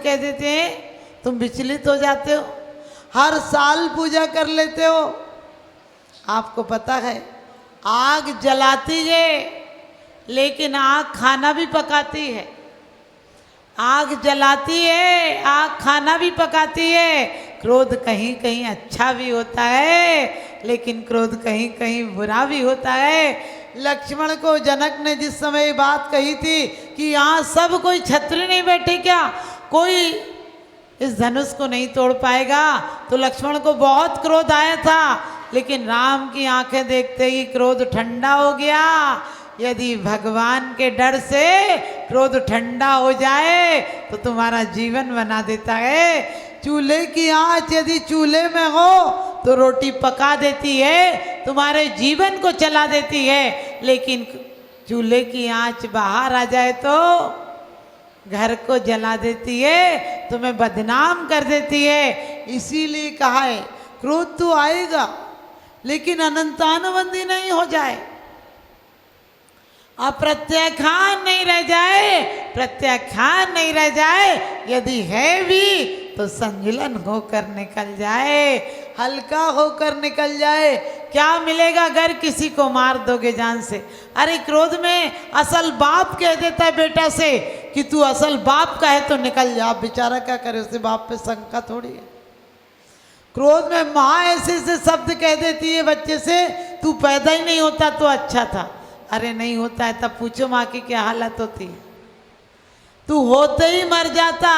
कह देते हैं, तुम विचलित हो जाते हो। हर साल पूजा कर लेते हो। आपको पता है आग जलाती है लेकिन आग खाना भी पकाती है। आग जलाती है, आग खाना भी पकाती है। क्रोध कहीं कहीं अच्छा भी होता है लेकिन क्रोध कहीं कहीं बुरा भी होता है। लक्ष्मण को जनक ने जिस समय ये बात कही थी कि यहाँ सब कोई छत्री नहीं बैठे क्या, कोई इस धनुष को नहीं तोड़ पाएगा, तो लक्ष्मण को बहुत क्रोध आया था। लेकिन राम की आंखें देखते ही क्रोध ठंडा हो गया। यदि भगवान के डर से क्रोध ठंडा हो जाए तो तुम्हारा जीवन बना देता है। चूल्हे की आंच यदि चूल्हे में हो तो रोटी पका देती है, तुम्हारे जीवन को चला देती है। लेकिन चूल्हे की आंच बाहर आ जाए तो घर को जला देती है, तुम्हें बदनाम कर देती है। इसीलिए कहा है क्रोध तो आएगा लेकिन अनंतानुबंधी नहीं हो जाए, अप्रत्याख्यान नहीं रह जाए, प्रत्याख्यान नहीं रह जाए। यदि है भी तो संजुलन होकर निकल जाए, हल्का होकर निकल जाए। क्या मिलेगा अगर किसी को मार दोगे जान से? अरे क्रोध में असल बाप कह देता है बेटा से कि तू असल बाप का है तो निकल जा। बेचारा क्या करे, उससे बाप पे शंका थोड़ी है। क्रोध में माँ ऐसे ऐसे शब्द कह देती है बच्चे से, तू पैदा ही नहीं होता तो अच्छा था। अरे नहीं होता है तब पूछो माँ की क्या हालत होती है। तू होते ही मर जाता,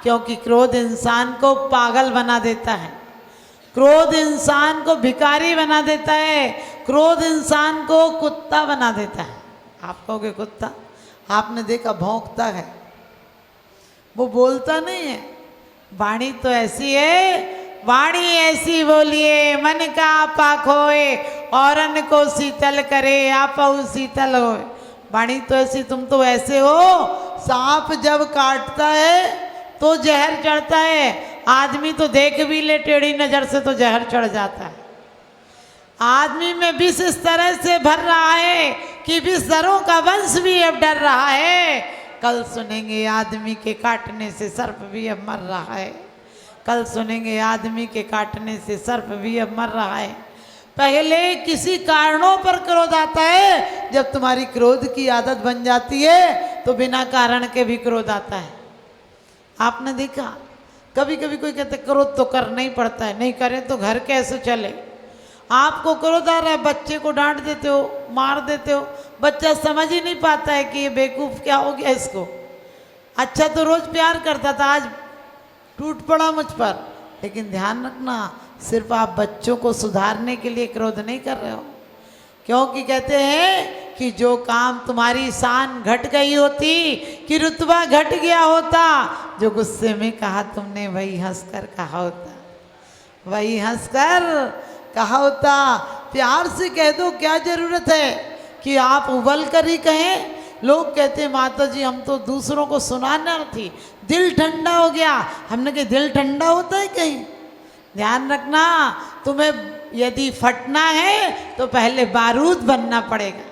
क्योंकि क्रोध इंसान को पागल बना देता है, क्रोध इंसान को भिखारी बना देता है, क्रोध इंसान को कुत्ता बना देता है। आप कहोगे कुत्ता, आपने देखा भौंकता है, वो बोलता नहीं है। वाणी तो ऐसी है, वाणी ऐसी बोलिए मन का आपा खोए, औरन को शीतल करे आपा शीतल होए। वाणी तो ऐसी, तुम तो ऐसे हो, सांप जब काटता है तो जहर चढ़ता है, आदमी तो देख भी ले टेढ़ी नजर से तो जहर चढ़ जाता है। आदमी में विष इस तरह से भर रहा है कि विषधरों का वंश भी अब डर रहा है। कल सुनेंगे आदमी के काटने से सर्प भी अब मर रहा है, कल सुनेंगे आदमी के काटने से सर्प भी अब मर रहा है। पहले किसी कारणों पर क्रोध आता है, जब तुम्हारी क्रोध की आदत बन जाती है तो बिना कारण के भी क्रोध आता है। आपने देखा कभी कभी कोई कहते क्रोध तो करना ही पड़ता है, नहीं करें तो घर कैसे चले। आपको क्रोध आ रहा है, बच्चे को डांट देते हो, मार देते हो, बच्चा समझ ही नहीं पाता है कि ये बेवकूफ़ क्या हो गया इसको। अच्छा तो रोज़ प्यार करता था, आज टूट पड़ा मुझ पर। लेकिन ध्यान रखना, सिर्फ आप बच्चों को सुधारने के लिए क्रोध नहीं कर रहे हो, क्योंकि कहते हैं कि जो काम तुम्हारी शान घट गई होती, कि रुतबा घट गया होता, जो गुस्से में कहा तुमने वही हंसकर कहा होता, वही हंसकर कहा होता। प्यार से कह दो, क्या जरूरत है कि आप उबल कर ही कहें। लोग कहते हैं माता जी हम तो दूसरों को सुनाना थी, दिल ठंडा हो गया। हमने कहा दिल ठंडा होता है कहीं? ध्यान रखना, तुम्हें यदि फटना है तो पहले बारूद बनना पड़ेगा,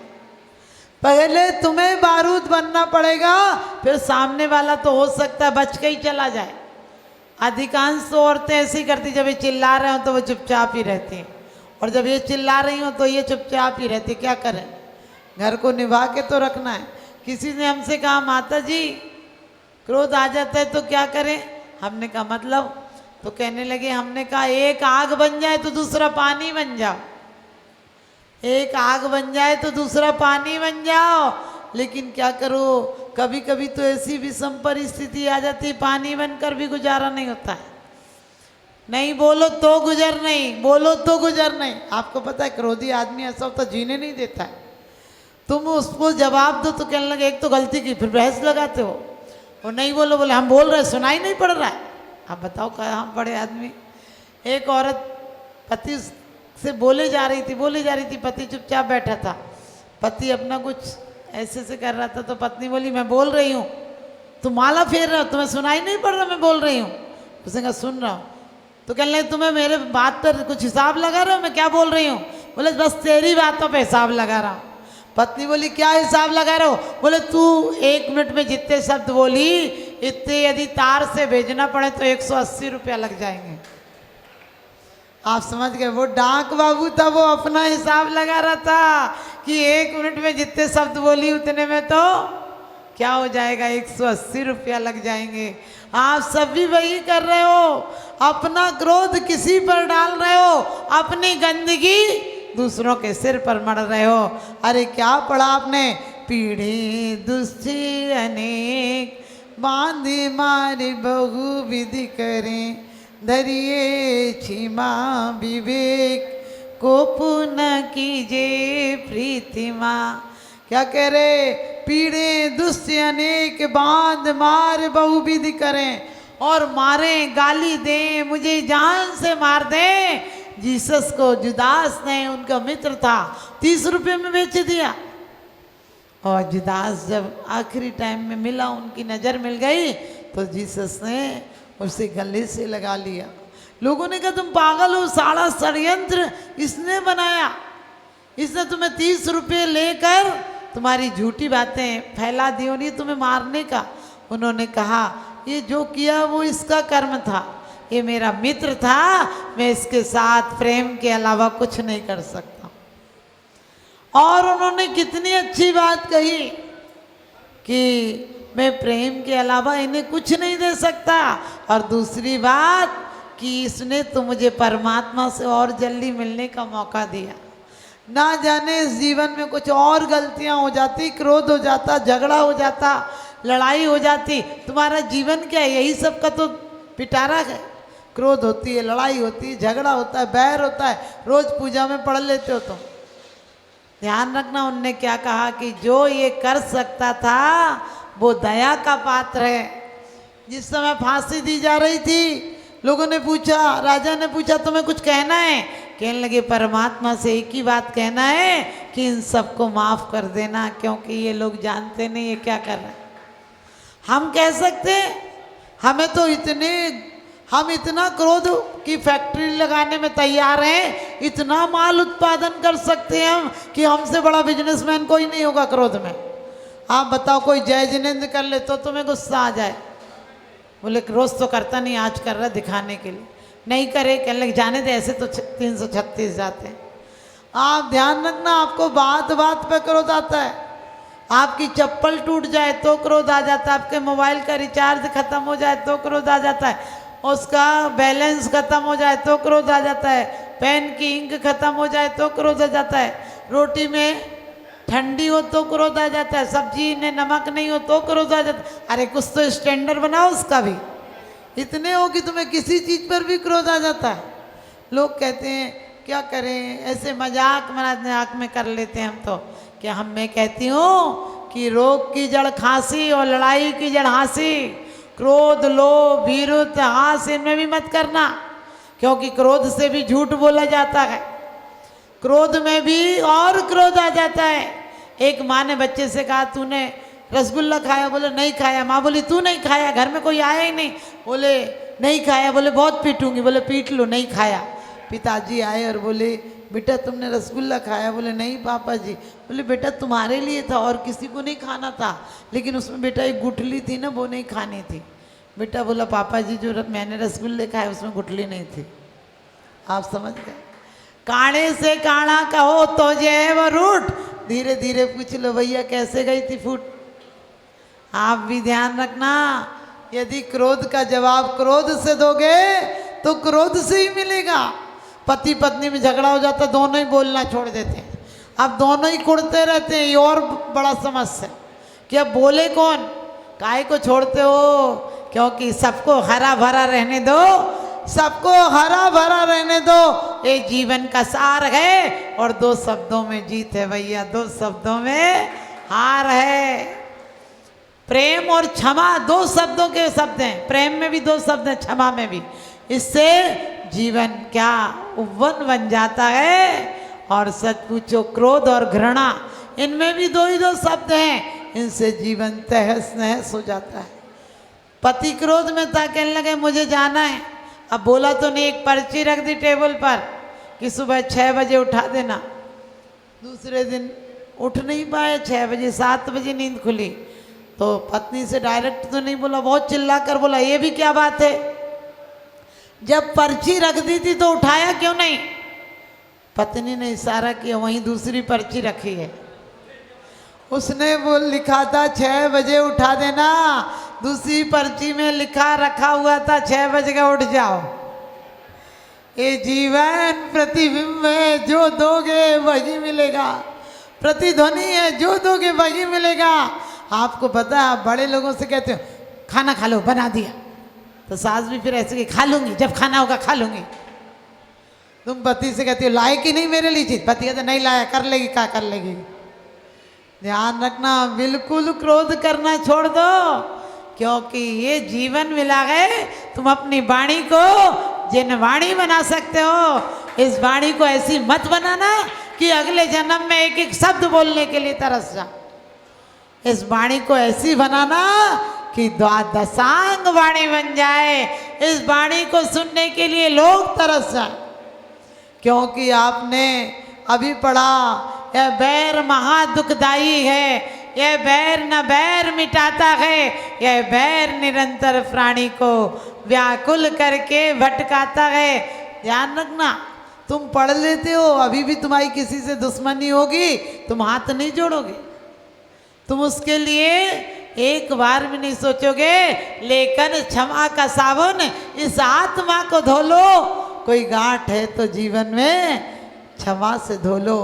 पहले तुम्हें बारूद बनना पड़ेगा, फिर सामने वाला तो हो सकता है बच के ही चला जाए। अधिकांश तो औरतें ऐसी करती, जब ये चिल्ला रहे हो तो वो चुपचाप ही रहती हैं, और जब ये चिल्ला रही हो तो ये चुपचाप ही रहती। क्या करें, घर को निभा के तो रखना है। किसी ने हमसे कहा माता जी क्रोध आ जाता है तो क्या करें? हमने कहा मतलब, तो कहने लगे, हमने कहा एक आग बन जाए तो दूसरा पानी बन जाओ, एक आग बन जाए तो दूसरा पानी बन जाओ। लेकिन क्या करो, कभी कभी तो ऐसी विषम परिस्थिति आ जाती है, पानी बनकर भी गुजारा नहीं होता है। नहीं बोलो तो गुजर नहीं, बोलो तो गुजर नहीं। आपको पता है क्रोधी आदमी ऐसा होता जीने नहीं देता है। तुम उसको जवाब दो तो कहने लगे एक तो गलती की, फिर बहस लगाते हो। और नहीं बोलो, बोले हम बोल रहे सुनाई नहीं पड़ रहा है। आप बताओ कहाँ बड़े आदमी। एक औरत पति से बोले जा रही थी, पति चुपचाप बैठा था, पति अपना कुछ ऐसे से कर रहा था, तो पत्नी बोली मैं बोल रही हूँ, तुम माला फेर रहे हो, तुम्हें सुनाई नहीं पड़ रहा मैं बोल रही हूँ? उसने कहा सुन रहा हूँ। तो कहने लगे तुम्हें मेरे बात पर कुछ हिसाब लगा रहे हो, मैं क्या बोल रही हूँ? बोले बस तेरी बातों पर हिसाब लगा रहा हूँ। पत्नी बोली क्या हिसाब लगा रहे हो? बोले तू 1 मिनट में जितने शब्द बोली इतने यदि तार से भेजना पड़े तो 180 रुपया लग जाएंगे। आप समझ गए, वो डाक बाबू था, वो अपना हिसाब लगा रहा था कि 1 मिनट में जितने शब्द बोली उतने में तो क्या हो जाएगा, 180 रुपया लग जाएंगे। आप सब भी वही कर रहे हो, अपना क्रोध किसी पर डाल रहे हो, अपनी गंदगी दूसरों के सिर पर मढ़ रहे हो। अरे क्या पढ़ा आपने, पीढ़ी दुष्टी अनेक बांधे मारे बहु विधि करें, धरिए क्षमा विवेक को पुनः कीजे प्रीतिमा। क्या कह रहे, पीड़े दुष्ट अनेक बांध मार बहुविधि करें, और मारे गाली दें, मुझे जान से मार दें। जीसस को जुदास ने, उनका मित्र था, 30 रुपये में बेच दिया। और जुदास जब आखिरी टाइम में मिला, उनकी नज़र मिल गई, तो जीसस ने उसे गले से लगा लिया। लोगों ने कहा तुम पागल हो, सारा षड्यंत्र इसने बनाया, इसने तुम्हें 30 रुपये लेकर तुम्हारी झूठी बातें फैला दी, और ये तुम्हें मारने का। उन्होंने कहा ये जो किया वो इसका कर्म था, ये मेरा मित्र था, मैं इसके साथ प्रेम के अलावा कुछ नहीं कर सकता। और उन्होंने कितनी अच्छी बात कही कि मैं प्रेम के अलावा इन्हें कुछ नहीं दे सकता। और दूसरी बात कि इसने तो मुझे परमात्मा से और जल्दी मिलने का मौका दिया। ना जाने इस जीवन में कुछ और गलतियां हो जाती, क्रोध हो जाता, झगड़ा हो जाता, लड़ाई हो जाती। तुम्हारा जीवन क्या है, यही सब का तो पिटारा है। क्रोध होती है, लड़ाई होती है, झगड़ा होता है, बैर होता है, रोज पूजा में पढ़ लेते हो तुम। ध्यान रखना, उनने क्या कहा कि जो ये कर सकता था वो दया का पात्र है। जिस समय फांसी दी जा रही थी, लोगों ने पूछा, राजा ने पूछा तुम्हें कुछ कहना है? कहने लगे परमात्मा से एक ही बात कहना है कि इन सबको माफ कर देना, क्योंकि ये लोग जानते नहीं ये क्या कर रहे हैं। हम कह सकते हमें तो हम इतना क्रोध की फैक्ट्री लगाने में तैयार हैं, इतना माल उत्पादन कर सकते हैं हम कि हमसे बड़ा बिजनेसमैन कोई नहीं होगा क्रोध में। आप बताओ, कोई जय जिनेंद्र कर ले तो तुम्हें गुस्सा आ जाए, बोले रोज तो करता नहीं, आज कर रहा दिखाने के लिए। नहीं करे, कहने लगे जाने दे, ऐसे तो 336 जाते हैं। आप ध्यान रखना, आपको बात बात पे क्रोध आता है। आपकी चप्पल टूट जाए तो क्रोध आ जाता है, आपके मोबाइल का रिचार्ज खत्म हो जाए तो क्रोध आ जाता है, उसका बैलेंस खत्म हो जाए तो क्रोध आ जाता है, पेन की इंक खत्म हो जाए तो क्रोध आ जाता है, रोटी में ठंडी हो तो क्रोध आ जाता है, सब्जी में नमक नहीं हो तो क्रोध आ जाता है। अरे कुछ तो स्टैंडर्ड बनाओ उसका भी। इतने हो कि तुम्हें किसी चीज़ पर भी क्रोध आ जाता है। लोग कहते हैं क्या करें, ऐसे मजाक में कर लेते हैं हम तो। क्या मैं कहती हूँ कि रोग की जड़ खांसी और लड़ाई की जड़ हंसी, क्रोध लोभ वीरुत हास इनमें भी मत करना, क्योंकि क्रोध से भी झूठ बोला जाता है, क्रोध में भी और क्रोध आ जाता है। एक माँ ने बच्चे से कहा तूने रसगुल्ला खाया? बोले नहीं खाया। माँ बोली तू नहीं खाया, घर में कोई आया ही नहीं? बोले नहीं खाया। बोले बहुत पीटूंगी। बोले पीट लो, नहीं खाया। पिताजी आए और बोले बेटा तुमने रसगुल्ला खाया? बोले नहीं पापा जी। बोले बेटा तुम्हारे लिए था और किसी को नहीं खाना था, लेकिन उसमें बेटा एक गुठली थी ना, वो नहीं खानी थी। बेटा बोला पापा जी जो मैंने रसगुल्ले खाए उसमें गुठली नहीं थी। आप समझ गए? काणे से काणा कहो तो जय वो रूठ, धीरे धीरे पूछ लो भैया कैसे गई थी फूट। आप भी ध्यान रखना, यदि क्रोध का जवाब क्रोध से दोगे तो क्रोध से ही मिलेगा। पति पत्नी में झगड़ा हो जाता, दोनों ही बोलना छोड़ देते हैं, अब दोनों ही कुड़ते रहते हैं। ये और बड़ा समस्या कि अब बोले कौन, काहे को छोड़ते हो? क्योंकि सबको हरा भरा रहने दो, सबको हरा भरा रहने दो, ये जीवन का सार है। और दो शब्दों में जीत है भैया, दो शब्दों में हार है। प्रेम और क्षमा दो शब्दों के शब्द हैं, प्रेम में भी दो शब्द हैं, क्षमा में भी। इससे जीवन क्या उपवन बन जाता है। और सच पूछो क्रोध और घृणा, इनमें भी दो ही दो शब्द हैं, इनसे जीवन तहस नहस हो जाता है। पति क्रोध में था, कहने लगे मुझे जाना है। अब बोला तो नहीं, एक पर्ची रख दी टेबल पर कि सुबह 6 बजे उठा देना। दूसरे दिन उठ नहीं पाए 6 बजे, 7 बजे नींद खुली तो पत्नी से डायरेक्ट तो नहीं बोला, बहुत चिल्ला कर बोला ये भी क्या बात है, जब पर्ची रख दी थी तो उठाया क्यों नहीं। पत्नी ने इशारा किया, वहीं दूसरी पर्ची रखी है, उसने वो लिखा था 6 बजे उठा देना, दूसरी पर्ची में लिखा रखा हुआ था 6 बजे का उठ जाओ। ये जीवन प्रतिबिंब है, जो दोगे वही मिलेगा, प्रतिध्वनि है, जो दोगे वही मिलेगा। आपको पता है, आप बड़े लोगों से कहते हो खाना खा लो, बना दिया, तो सास भी फिर ऐसे कि खा लूंगी, जब खाना होगा खा लूंगी। तुम पति से कहती हो लाए कि नहीं मेरे लिए चीज, पति कहते नहीं लाया, कर लेगी, क्या कर लेगी। ध्यान रखना, बिल्कुल क्रोध करना छोड़ दो, क्योंकि ये जीवन मिला है। तुम अपनी वाणी को जिन वाणी बना सकते हो, इस वाणी को ऐसी मत बनाना कि अगले जन्म में एक एक शब्द बोलने के लिए तरस जा। इस वाणी को ऐसी बनाना कि द्वादशांग वाणी बन जाए, इस वाणी को सुनने के लिए लोग तरस जाए। क्योंकि आपने अभी पढ़ा, यह बैर महा दुखदाई है, यह बैर न बैर मिटाता है, यह बैर निरंतर प्राणी को व्याकुल करके भटकाता है। ध्यान रखना, तुम पढ़ लेते हो, अभी भी तुम्हारी किसी से दुश्मनी होगी, तुम हाथ नहीं जोड़ोगे, तुम उसके लिए एक बार भी नहीं सोचोगे, लेकिन क्षमा का साबुन इस आत्मा को धो लो। कोई गांठ है तो जीवन में क्षमा से धो लो।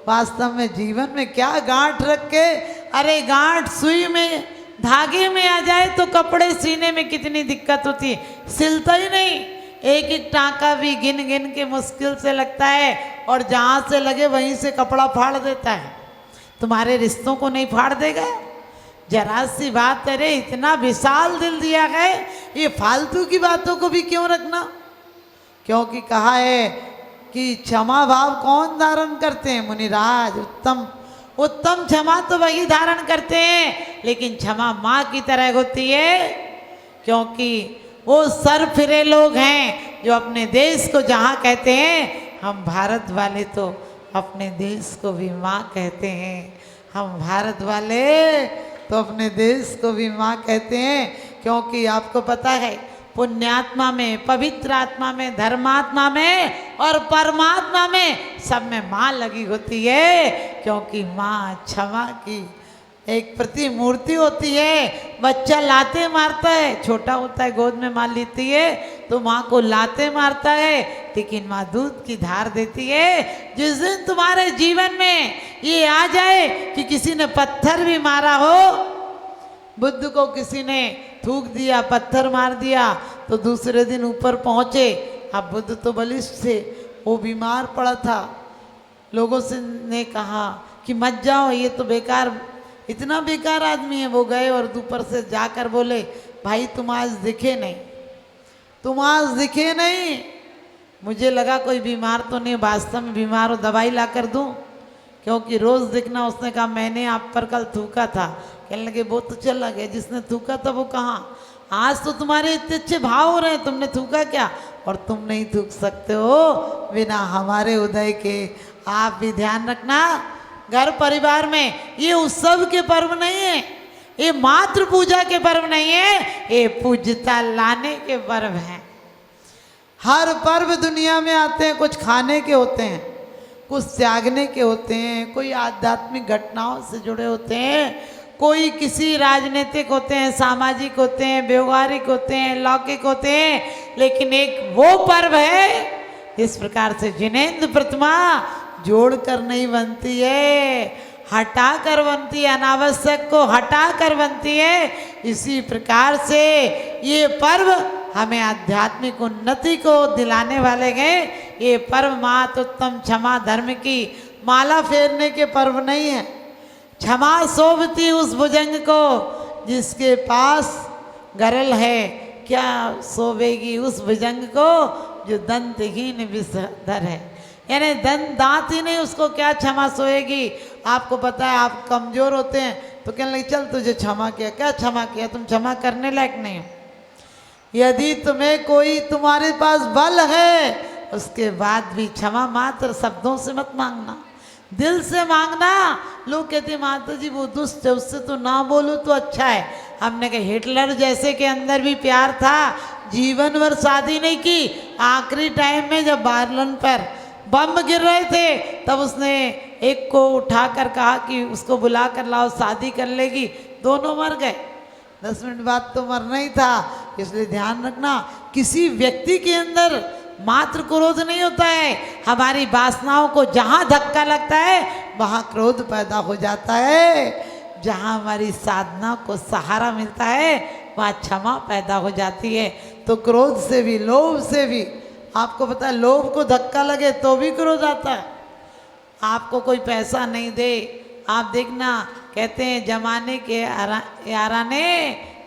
वास्तव में जीवन में क्या गांठ रख के, अरे गांठ सुई में धागे में आ जाए तो कपड़े सीने में कितनी दिक्कत होती है, सिलता ही नहीं। एक एक टाँका भी गिन गिन के मुश्किल से लगता है, और जहाँ से लगे वहीं से कपड़ा फाड़ देता है। तुम्हारे रिश्तों को नहीं फाड़ देगा? जरा सी बात, अरे इतना विशाल दिल दिया है, ये फालतू की बातों को भी क्यों रखना। क्योंकि कहा है कि क्षमा भाव कौन धारण करते हैं? मुनिराज। उत्तम क्षमा तो वही धारण करते हैं, लेकिन क्षमा माँ की तरह होती है, क्योंकि वो सर फिरे लोग हैं जो अपने देश को जहाँ कहते हैं, हम भारत वाले तो अपने देश को भी माँ कहते हैं, हम भारत वाले तो अपने देश को भी माँ कहते हैं। क्योंकि आपको पता है, पुण्यात्मा में, पवित्र आत्मा में, धर्मात्मा में और परमात्मा में सब में माँ लगी होती है। क्योंकि माँ क्षमा की एक प्रतिमूर्ति होती है। बच्चा लाते मारता है, छोटा होता है, गोद में मार लेती है तो माँ को लाते मारता है, लेकिन माँ दूध की धार देती है। जिस दिन तुम्हारे जीवन में ये आ जाए कि किसी ने पत्थर भी मारा हो, बुद्ध को किसी ने थूक दिया, पत्थर मार दिया, तो दूसरे दिन ऊपर पहुँचे। अब बुद्ध तो बलिष्ठ थे, वो बीमार पड़ा था, लोगों से ने कहा कि मत जाओ, ये तो बेकार, इतना बेकार आदमी है। वो गए और ऊपर से जाकर बोले, भाई तुम आज दिखे नहीं, तुम आज दिखे नहीं। मुझे लगा कोई बीमार तो नहीं, वास्तव में बीमार हो, दवाई ला कर दूँ? क्योंकि रोज़ दिखना। उसने कहा मैंने आप पर कल थूका था। कहने लगे वो तो चला गया, जिसने थूका था वो कहाँ? आज तो तुम्हारे इतने अच्छे भाव हो रहे हैं, तुमने थूका क्या? और तुम नहीं थूक सकते हो बिना हमारे उदय के। आप भी ध्यान रखना, घर परिवार में ये उत्सव के पर्व नहीं है, ये मातृ पूजा के पर्व नहीं है, ये पूज्यता लाने के पर्व हैं। हर पर्व दुनिया में आते हैं, कुछ खाने के होते हैं, कुछ त्यागने के होते हैं, कोई आध्यात्मिक घटनाओं से जुड़े होते हैं, कोई किसी राजनीतिक होते हैं, सामाजिक होते हैं, व्यवहारिक होते हैं, लौकिक होते हैं। लेकिन एक वो पर्व है इस प्रकार से जिनेंद्र प्रतिमा जोड़ कर नहीं बनती है, हटा कर बनती है, अनावश्यक को हटा कर बनती है। इसी प्रकार से ये पर्व हमें आध्यात्मिक उन्नति को दिलाने वाले हैं। ये पर्व मात उत्तम क्षमा धर्म की माला फेरने के पर्व नहीं है। क्षमा शोभती उस भुजंग को जिसके पास गरल है, क्या शोभेगी उस भुजंग को जो दंतहीन विषधर है। यानी दांत ही नहीं, उसको क्या क्षमा सोएगी। आपको पता है, आप कमज़ोर होते हैं तो कहने लगे चल तुझे क्षमा किया, क्या क्षमा किया? तुम क्षमा करने लायक नहीं हो। यदि तुम्हें कोई, तुम्हारे पास बल है, उसके बाद भी क्षमा मात्र शब्दों से मत मांगना, दिल से मांगना। लोग कहते हैं माता जी वो दुष्ट है, उससे तो ना बोलो तो अच्छा है। हमने कहा हिटलर जैसे के अंदर भी प्यार था, जीवन भर शादी नहीं की, आखिरी टाइम में जब बार्लिन पर बम गिर रहे थे तब उसने एक को उठाकर कहा कि उसको बुला कर लाओ, शादी कर लेगी, दोनों मर गए। 10 मिनट बाद तो मरना ही था। इसलिए ध्यान रखना, किसी व्यक्ति के अंदर मात्र क्रोध नहीं होता है, हमारी वासनाओं को जहाँ धक्का लगता है वहाँ क्रोध पैदा हो जाता है। जहाँ हमारी साधना को सहारा मिलता है वहाँ क्षमा पैदा हो जाती है। तो क्रोध से भी, लोभ से भी, आपको पता है लोभ को धक्का लगे तो भी क्रोध आता है। आपको कोई पैसा नहीं दे, आप देखना, कहते हैं जमाने के याराने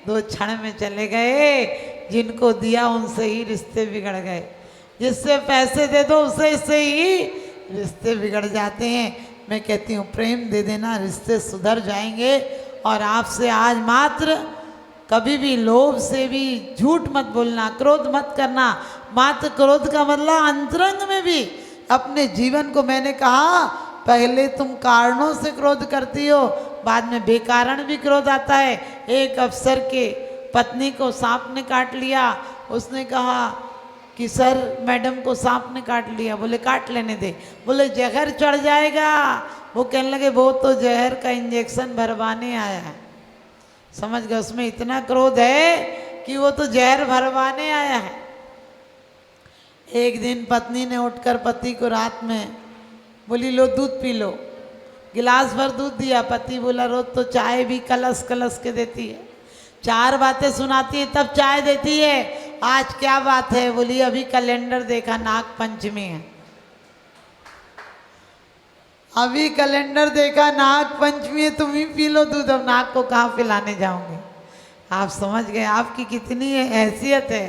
2 क्षण में चले गए, जिनको दिया उनसे ही रिश्ते बिगड़ गए। जिससे पैसे दे दो उससे ही रिश्ते बिगड़ जाते हैं। मैं कहती हूँ प्रेम दे देना, रिश्ते सुधर जाएंगे। और आपसे आज मात्र कभी भी लोभ से भी झूठ मत बोलना, क्रोध मत करना। मात्र क्रोध का मतलब अंतरंग में भी अपने जीवन को, मैंने कहा पहले तुम कारणों से क्रोध करती हो, बाद में बेकारण भी क्रोध आता है। एक अफसर के पत्नी को सांप ने काट लिया, उसने कहा कि सर मैडम को सांप ने काट लिया। बोले काट लेने दे। बोले जहर चढ़ जाएगा। वो कहने लगे वो तो जहर का इंजेक्शन भरवाने आया है। समझ गए, उसमें इतना क्रोध है कि वो तो जहर भरवाने आया है। एक दिन पत्नी ने उठकर पति को रात में बोली लो दूध पी लो, गिलास भर दूध दिया। पति बोला रोज तो चाय भी कलश कलश के देती है, 4 बातें सुनाती है तब चाय देती है, आज क्या बात है? बोली अभी कैलेंडर देखा, नाग पंचमी है। अभी कैलेंडर देखा, नाग पंचमी है, तुम ही पी लो दूध, अब नाग को कहाँ पिलाने जाओगे? आप समझ गए आपकी कितनी हैसियत है,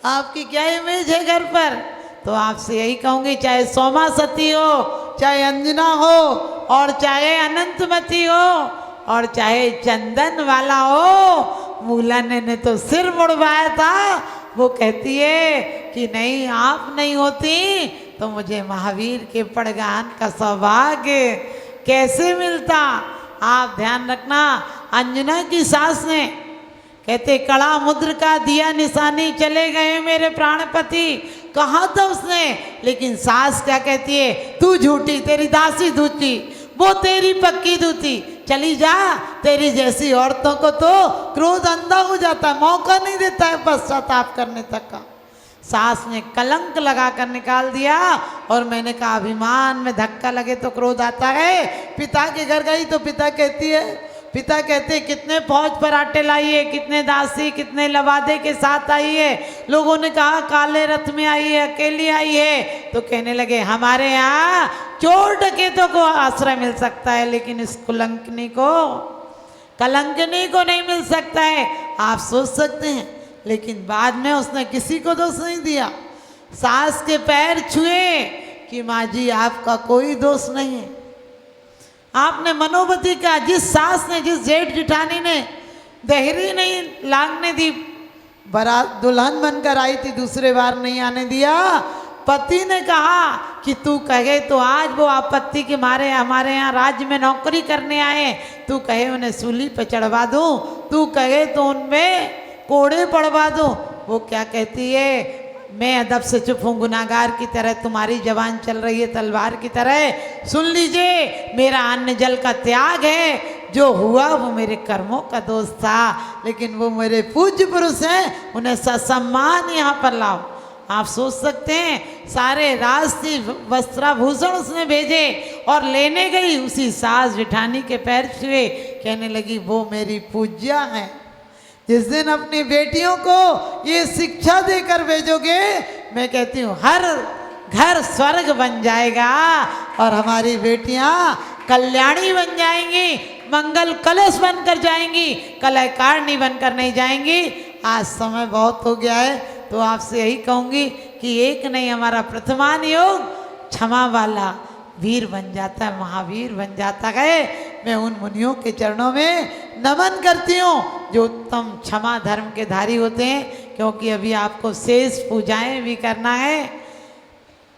आपकी क्या इमेज है घर पर। तो आपसे यही कहूँगी, चाहे सोमा सती हो, चाहे अंजना हो, और चाहे अनंतमती हो, और चाहे चंदन वाला हो, मूला ने तो सिर मुड़वाया था। वो कहती है कि नहीं आप नहीं होती तो मुझे महावीर के पड़गान का सौभाग्य कैसे मिलता। आप ध्यान रखना, अंजना की सास ने, कहते कड़ा मुद्र का दिया निशानी, चले गए मेरे प्राणपति। कहा था उसने, लेकिन सास क्या कहती है, तू झूठी, तेरी दासी दूती, वो तेरी पक्की दूती, चली जा। तेरी जैसी औरतों को तो क्रोध अंधा हो जाता है, मौका नहीं देता है पश्चाताप करने तक का। सास ने कलंक लगा कर निकाल दिया। और मैंने कहा अभिमान में धक्का लगे तो क्रोध आता है। पिता के घर गई तो पिता कहते कितने फौज पर आटे लाई है, कितने दासी, कितने लवादे के साथ आई है। लोगों ने कहा काले रथ में आई है, अकेली आई है। तो कहने लगे हमारे यहाँ चोर डकैतों को आश्रय मिल सकता है, लेकिन इस कलंकनी को नहीं मिल सकता है। आप सोच सकते हैं, लेकिन बाद में उसने किसी को दोष नहीं दिया, सास के पैर छुए कि माँ जी आपका कोई दोष नहीं है। आपने मनोवती का, जिस सास ने, जिस जेठ जिठानी ने देहरी नहीं लांगने दी, बारात दुल्हन बनकर आई थी, दूसरे बार नहीं आने दिया। पति ने कहा कि तू कहे तो आज वो आपत्ति के मारे हमारे यहाँ राज्य में नौकरी करने आए, तू कहे उन्हें सूली पे चढ़वा दूँ, तू कहे तो उनमें कोड़े पड़वा दूँ। वो क्या कहती है, मैं अदब से चुप हूँ, गुनाहगार की तरह तुम्हारी जबान चल रही है तलवार की तरह। सुन लीजिए, मेरा अन्न जल का त्याग है, जो हुआ वो मेरे कर्मों का दोष था, लेकिन वो मेरे पूज्य पुरुष हैं, उन्हें ससम्मान यहाँ पर लाओ। आप सोच सकते हैं, सारे राजसी वस्त्राभूषण उसने भेजे और लेने गई, उसी सास जेठानी के पैर छुए, कहने लगी वो मेरी पूज्या है। जिस दिन अपनी बेटियों को ये शिक्षा देकर भेजोगे, मैं कहती हूँ हर घर स्वर्ग बन जाएगा और हमारी बेटियाँ कल्याणी बन जाएंगी, मंगल कलश बनकर जाएंगी, कलयकारिणी बनकर नहीं जाएंगी। आज समय बहुत हो गया है, तो आपसे यही कहूँगी कि एक नहीं, हमारा प्रथमान योग क्षमा वाला वीर बन जाता है, महावीर बन जाता है। मैं उन मुनियों के चरणों में नमन करती हूँ जो उत्तम क्षमा धर्म के धारी होते हैं, क्योंकि अभी आपको शेष पूजाएं भी करना है।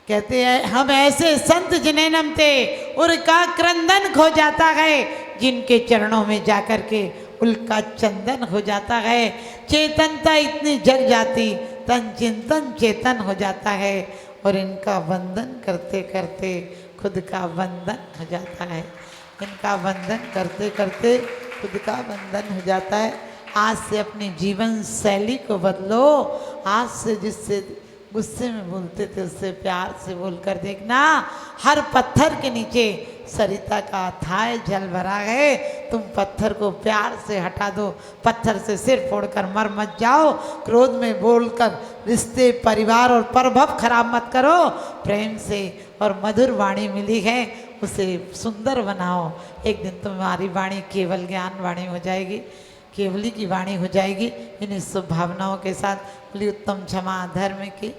कहते हैं हम ऐसे संत जिन्हें नमते उनका क्रंदन खो जाता है, जिनके चरणों में जाकर के उनका चंदन हो जाता है। चेतनता इतनी जग जाती, तन चिंतन चेतन हो जाता है, और इनका वंदन करते करते खुद का वंदन हो जाता है। इनका वंदन करते करते खुद का वंदन हो जाता है। आज से अपनी जीवन शैली को बदलो। आज से जिससे गुस्से में बोलते थे उससे प्यार से बोलकर देखना। हर पत्थर के नीचे सरिता का अथाह जल भरा है। तुम पत्थर को प्यार से हटा दो, पत्थर से सिर फोड़कर मर मत जाओ। क्रोध में बोलकर रिश्ते, परिवार और परभव खराब मत करो। प्रेम से और मधुर वाणी मिली है, उसे सुंदर बनाओ। एक दिन तुम्हारी वाणी केवल ज्ञान वाणी हो जाएगी, केवली की वाणी हो जाएगी। इन्हीं शुभ भावनाओं के साथ बोली उत्तम क्षमा धर्म की